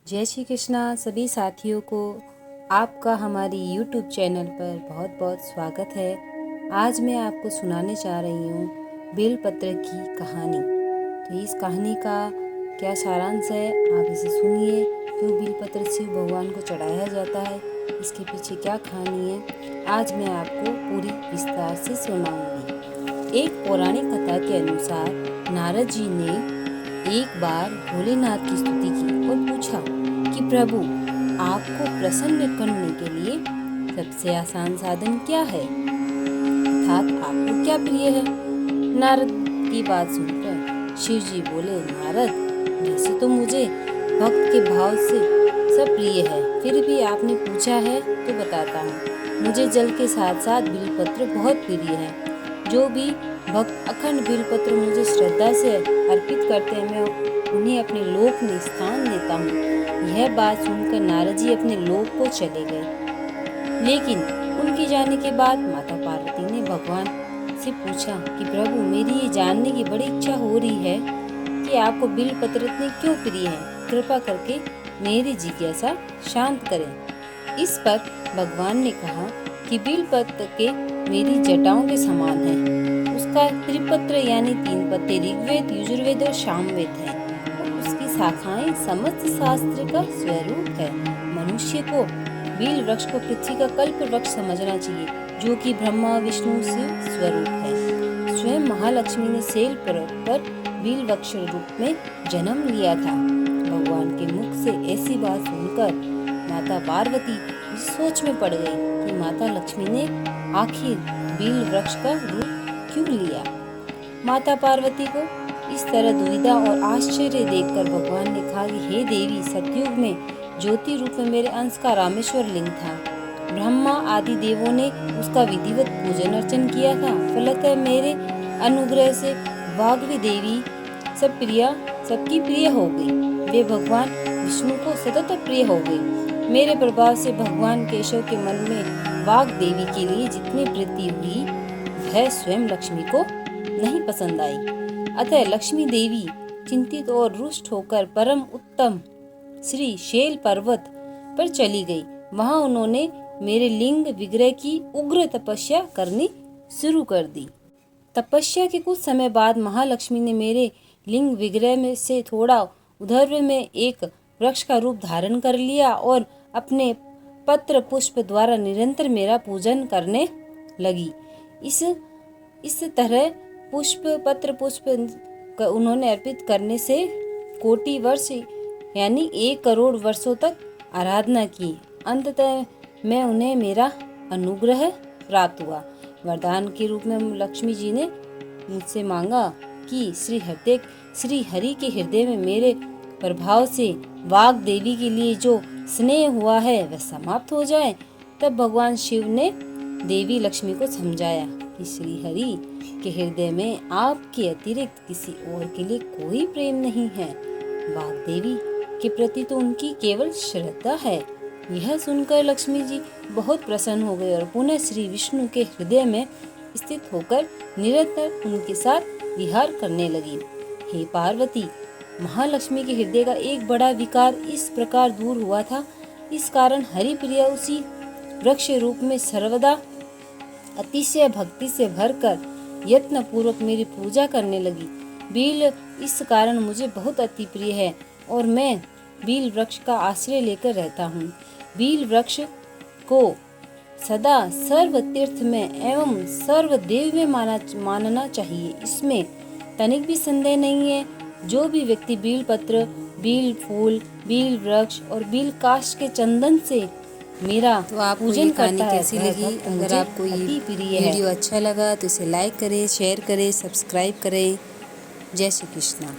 जय श्री कृष्णा सभी साथियों को आपका हमारी YouTube चैनल पर बहुत बहुत स्वागत है। आज मैं आपको सुनाने जा रही हूँ बेलपत्र की कहानी। तो इस कहानी का क्या सारांश है आप इसे सुनिए। क्यों बेलपत्र शिव भगवान को चढ़ाया जाता है, इसके पीछे क्या कहानी है, आज मैं आपको पूरी विस्तार से सुनाऊंगी। एक पौराणिक कथा के अनुसार नारद जी ने एक बार भोलेनाथ की स्तुति की और पूछा कि प्रभु, आपको प्रसन्न करने के लिए सबसे आसान साधन क्या है, अर्थात आपको क्या प्रिय है। नारद की बात सुनकर शिव जी बोले, नारद, वैसे तो मुझे भक्त के भाव से सब प्रिय है, फिर भी आपने पूछा है तो बताता हूँ। मुझे जल के साथ साथ बेलपत्र बहुत प्रिय है। जो भी भक्त अखंड बेलपत्र मुझे श्रद्धा से अर्पित करते हैं, मैं उन्हें अपने लोक में स्थान देता हूँ। यह बात सुनकर नारद जी अपने लोक को चले गए। लेकिन उनके जाने के बाद माता पार्वती ने भगवान से पूछा कि प्रभु, मेरी ये जानने की बड़ी इच्छा हो रही है कि आपको बेलपत्र इतने क्यों प्रिय है। कृपा करके मेरी जिज्ञासा शांत करें। इस पर भगवान ने कहा कि बेलपत्र के मेरी जटाओं के समान है। उसका त्रिपत्र यानी 3 पत्ते ऋग्वेद, यजुर्वेद और सामवेद है। उसकी शाखाएं समस्त शास्त्र का स्वरूप है। मनुष्य को बेल वृक्ष को पृथ्वी का कल्प वृक्ष समझना चाहिए, जो कि ब्रह्मा विष्णु शिव स्वरूप है। स्वयं महालक्ष्मी ने शैल पर्वत पर बेल वृक्ष रूप में जन्म लिया था। भगवान के मुख से ऐसी बात सुनकर माता पार्वती सोच में पड़ गई कि माता लक्ष्मी ने आखिर बेल वृक्ष का रूप क्यों लिया। माता पार्वती को इस तरह दुविधा और आश्चर्य देखकर भगवान ने कहा कि हे देवी, सतयुग में ज्योति रूप में मेरे अंश का रामेश्वर लिंग था। ब्रह्मा आदि देवों ने उसका विधिवत पूजन अर्चन किया था। फलतः मेरे अनुग्रह से वाग्वी देवी सबकी प्रिय हो गई। वे भगवान विष्णु को सतत प्रिय हो गई। मेरे प्रभाव से भगवान केशव के मन में वाग देवी के लिए जितनी प्रीति हुई, वह स्वयं लक्ष्मी को नहीं पसंद आई। अतः लक्ष्मी देवी चिंतित और रुष्ट होकर परम उत्तम श्री शैल पर्वत पर चली गई। वहां उन्होंने मेरे लिंग विग्रह की उग्र तपस्या करनी शुरू कर दी। तपस्या के कुछ समय बाद महालक्ष्मी ने मेरे लिंग विग्रह में से थोड़ा उधर में एक वृक्ष का रूप धारण कर लिया और अपने पत्र पुष्प द्वारा निरंतर मेरा पूजन करने लगी। इस तरह पत्र पुष्प उन्होंने अर्पित करने से कोटि वर्ष यानी 1 करोड़ वर्षों तक आराधना की। अंततः मैं उन्हें मेरा अनुग्रह प्राप्त हुआ। वरदान के रूप में लक्ष्मी जी ने मुझसे मांगा कि श्री हरि के हृदय में मेरे प्रभाव से वाग देवी के लिए जो स्नेह हुआ है वह समाप्त हो जाए। तब भगवान शिव ने देवी लक्ष्मी को समझाया कि श्री हरि के हृदय में आपके अतिरिक्त किसी और के लिए कोई प्रेम नहीं है। वाग देवी के प्रति तो उनकी केवल श्रद्धा है। यह सुनकर लक्ष्मी जी बहुत प्रसन्न हो गए और पुनः श्री विष्णु के हृदय में स्थित होकर निरंतर उनके साथ विहार करने लगी। हे पार्वती, महालक्ष्मी के हृदय का एक बड़ा विकार इस प्रकार दूर हुआ था। इस कारण हरिप्रिया उसी वृक्ष रूप में सर्वदा अतिशय भक्ति से भरकर यत्न पूर्वक मेरी पूजा करने लगी। बेल इस कारण मुझे बहुत अति प्रिय है और मैं बेल वृक्ष का आश्रय लेकर रहता हूँ। बेल वृक्ष को सदा सर्व तीर्थ में एवं सर्व देव में मानना चाहिए, इसमें तनिक भी संदेह नहीं है। जो भी व्यक्ति बेल पत्र, बेल फूल, बेल वृक्ष और बेल काष्ठ के चंदन से मेरा तो आपको पूजन ये कहानी करता है, कैसी लगी? अगर आपको ये वीडियो अच्छा लगा तो इसे लाइक करें, शेयर करें, सब्सक्राइब करें। जय श्री कृष्णा।